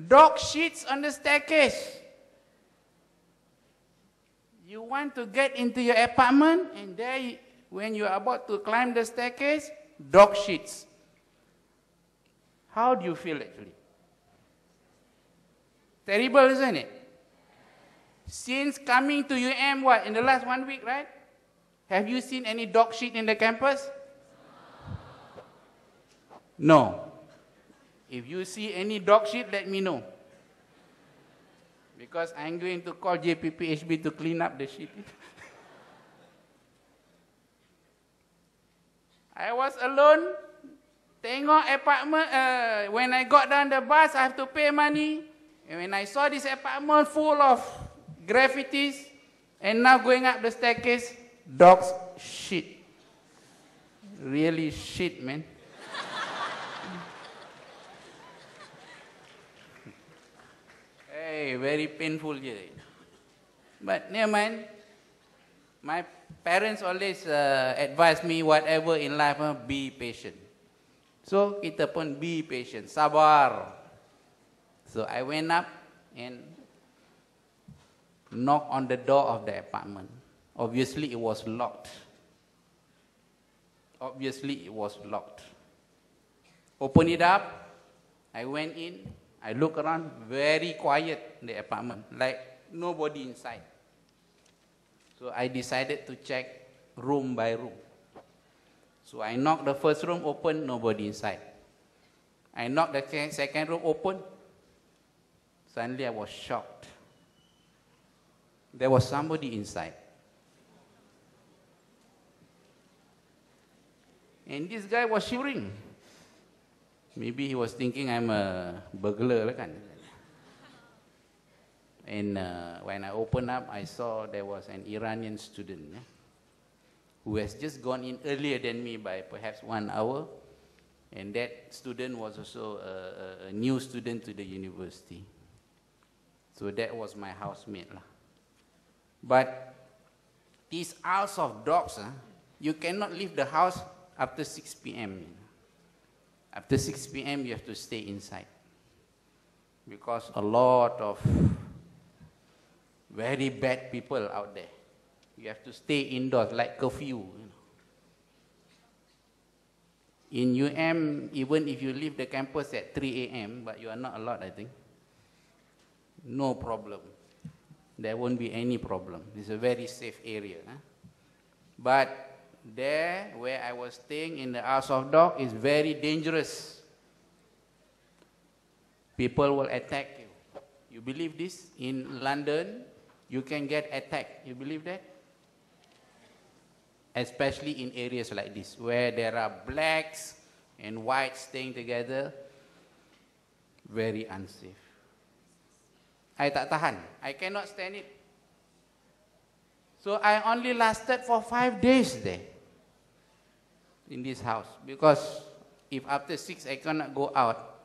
Dog shits on the staircase. You want to get into your apartment, and there, when you are about to climb the staircase, dog shits. How do you feel actually? Terrible, isn't it? Since coming to UM, what, in the last 1 week, right? Have you seen any dog shit in the campus? No. If you see any dog shit, let me know. Because I'm going to call JPPHB to clean up the shit. I was alone. Tengok apartment. When I got down the bus, I have to pay money. And when I saw this apartment full of graffitis, and now going up the staircase, dogs shit. Really shit, man. Hey, very painful here. But never mind. My parents always advise me, whatever in life, be patient. So kita pun be patient, sabar. So I went up and knocked on the door of the apartment. Obviously, it was locked. Obviously, it was locked. Open it up. I went in. I look around, very quiet in the apartment, like nobody inside. So I decided to check room by room. So I knocked the first room, open, nobody inside. I knocked the second room, open. Suddenly I was shocked. There was somebody inside. And this guy was shivering. Maybe he was thinking I'm a burglar. And when I opened up, I saw there was an Iranian student who has just gone in earlier than me by perhaps 1 hour. And that student was also a new student to the university. So that was my housemate. But these house of dogs, you cannot leave the house after 6 p.m. After 6 p.m., you have to stay inside. Because a lot of very bad people out there. You have to stay indoors, like curfew. In UM, even if you leave the campus at 3 a.m., but you are not allowed, I think, no problem. There won't be any problem. It's a very safe area. But there, where I was staying in the House of Dog, is very dangerous. People will attack you. You believe this? In London, you can get attacked. You believe that? Especially in areas like this, where there are blacks and whites staying together, very unsafe. I tak tahan. I cannot stand it. So I only lasted for 5 days there in this house, because if after 6 I cannot go out,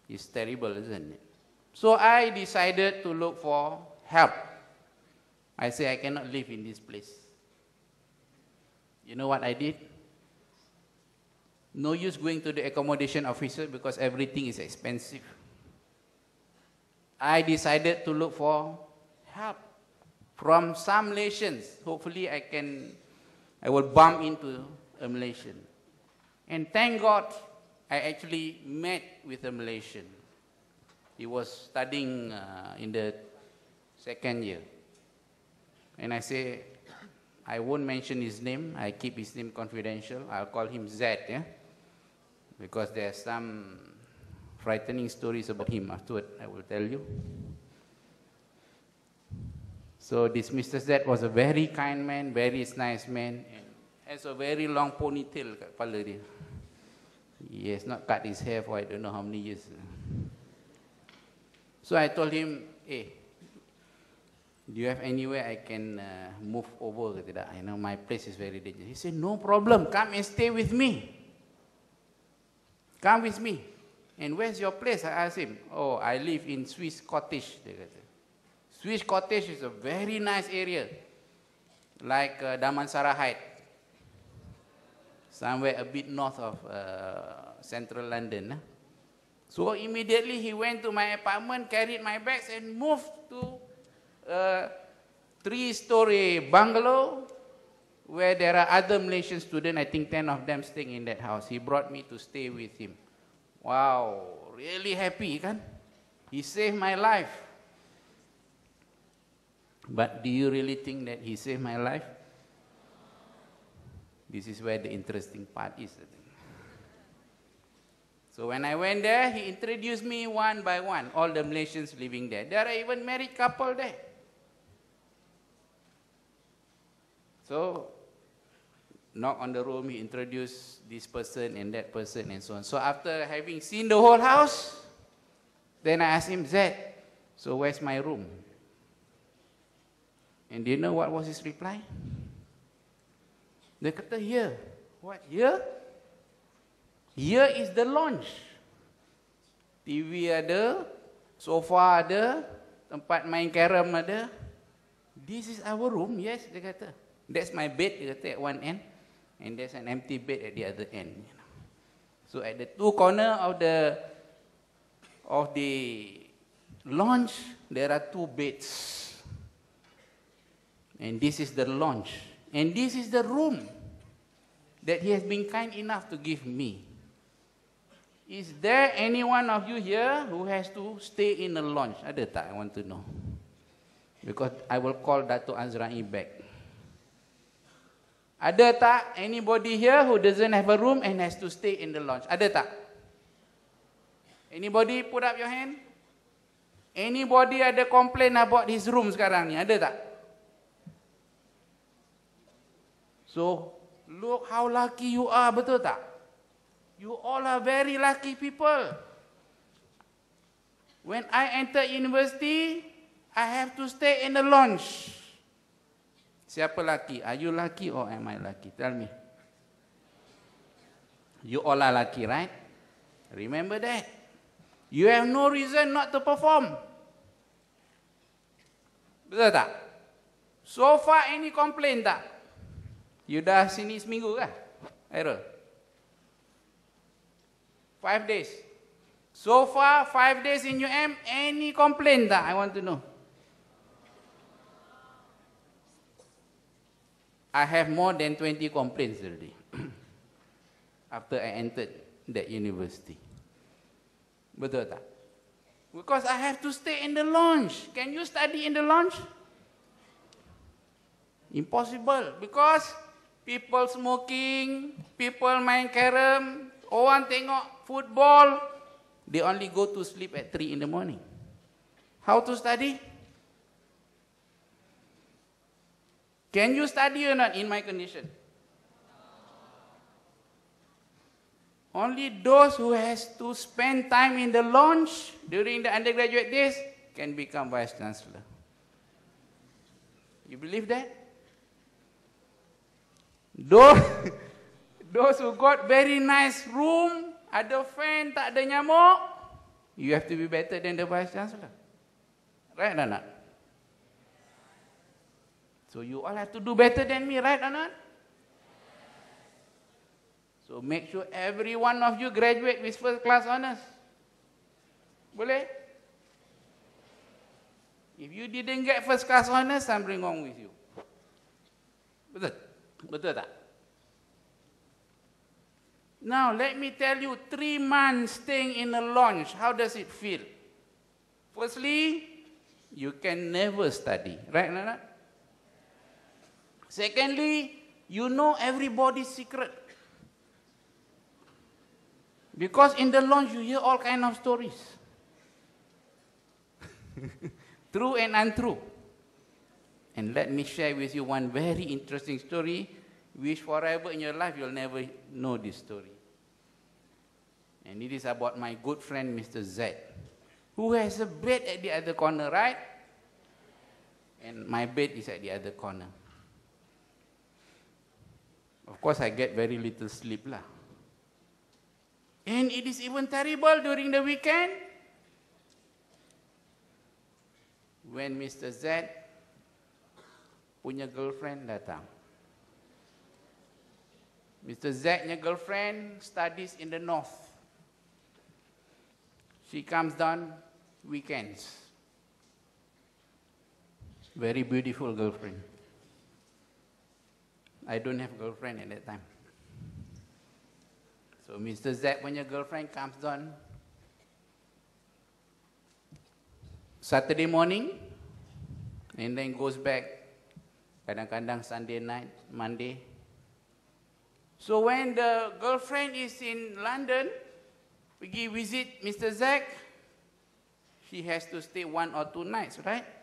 it's terrible, isn't it? So I decided to look for help. I say I cannot live in this place. You know what I did? No use going to the accommodation officer because everything is expensive. I decided to look for help from some Malaysians. Hopefully I will bump into a Malaysian. And thank God, I actually met with a Malaysian. He was studying in the 2nd year. And I say, I won't mention his name. I keep his name confidential. I'll call him Z, yeah? Because there are some frightening stories about him. Afterward, I will tell you. So this Mr. Z was a very kind man, very nice man, and has a very long ponytail kat kepala dia. He has not cut his hair for I don't know how many years. So I told him, hey, do you have anywhere I can move over? I know my place is very dangerous. He said, no problem, come and stay with me. Come with me. And where's your place? I asked him. Oh, I live in Swiss Cottage. Swiss Cottage is a very nice area, like Damansara Heights, somewhere a bit north of central London. So immediately he went to my apartment, carried my bags and moved to a 3-story bungalow where there are other Malaysian students, I think 10 of them staying in that house. He brought me to stay with him. Wow, really happy, kan? He saved my life. But do you really think that he saved my life? This is where the interesting part is, I think. So when I went there, he introduced me one by one, all the Malaysians living there. There are even married couple there. So, knock on the room, he introduced this person and that person and so on. So after having seen the whole house, then I asked him, Zed, so where's my room? And do you know what was his reply? Dia kata, here. What, here? Here is the lounge. TV ada, sofa ada, tempat main carom ada. This is our room, yes, dia kata. That's my bed, dia kata, at one end. And there's an empty bed at the other end. So at the two corners of the lounge, there are 2 beds. And this is the lounge. And this is the room that he has been kind enough to give me. Is there any one of you here who has to stay in a lounge? Ada tak? I want to know. Because I will call Datuk Azra'i back. Ada tak anybody here who doesn't have a room and has to stay in the lounge? Ada tak? Anybody put up your hand? Anybody ada complain about his room sekarang ni? Ada tak? So, look how lucky you are, betul tak? You all are very lucky people. When I enter university, I have to stay in the lounge. Siapa lucky? Are you lucky or am I lucky? Tell me. You all are lucky, right? Remember that. You have no reason not to perform. Betul tak? So far, any complaint tak? You dah sini seminggu kah? Errol? 5 days. So far, 5 days in UM, any complaint tak? I want to know. I have more than 20 complaints already after I entered that university. Betul tak? Because I have to stay in the lounge. Can you study in the lounge? Impossible. Because people smoking, people main carom, orang tengok football, they only go to sleep at 3 in the morning. How to study? Can you study or not in my condition? Only those who has to spend time in the lounge during the undergraduate days can become Vice Chancellor. You believe that? Those who got very nice room, ada fan, tak ada nyamuk, you have to be better than the Vice Chancellor. Right or not? So you all have to do better than me, right or not? So make sure every one of you graduate with first class honors. Boleh? If you didn't get first class honors, something wrong with you. Betul? Betul tak? Now, let me tell you, 3 months staying in a lounge, how does it feel? Firstly, you can never study, right or not? Secondly, you know everybody's secret. Because in the lounge, you hear all kind of stories. True and untrue. And let me share with you one very interesting story, which forever in your life, you'll never know this story. And it is about my good friend, Mr. Z, who has a bed at the other corner, right? And my bed is at the other corner. Of course, I get very little sleep lah. And it is even terrible during the weekend when Mr. Z punya girlfriend datang. Mr. Z punya girlfriend studies in the north. She comes down weekends. Very beautiful girlfriend. I don't have girlfriend at that time. So Mr. Z punya girlfriend comes down Saturday morning and then goes back kadang-kadang Sunday night, Monday. So when the girlfriend is in London, pergi visit Mr. Zack, she has to stay 1 or 2 nights, right?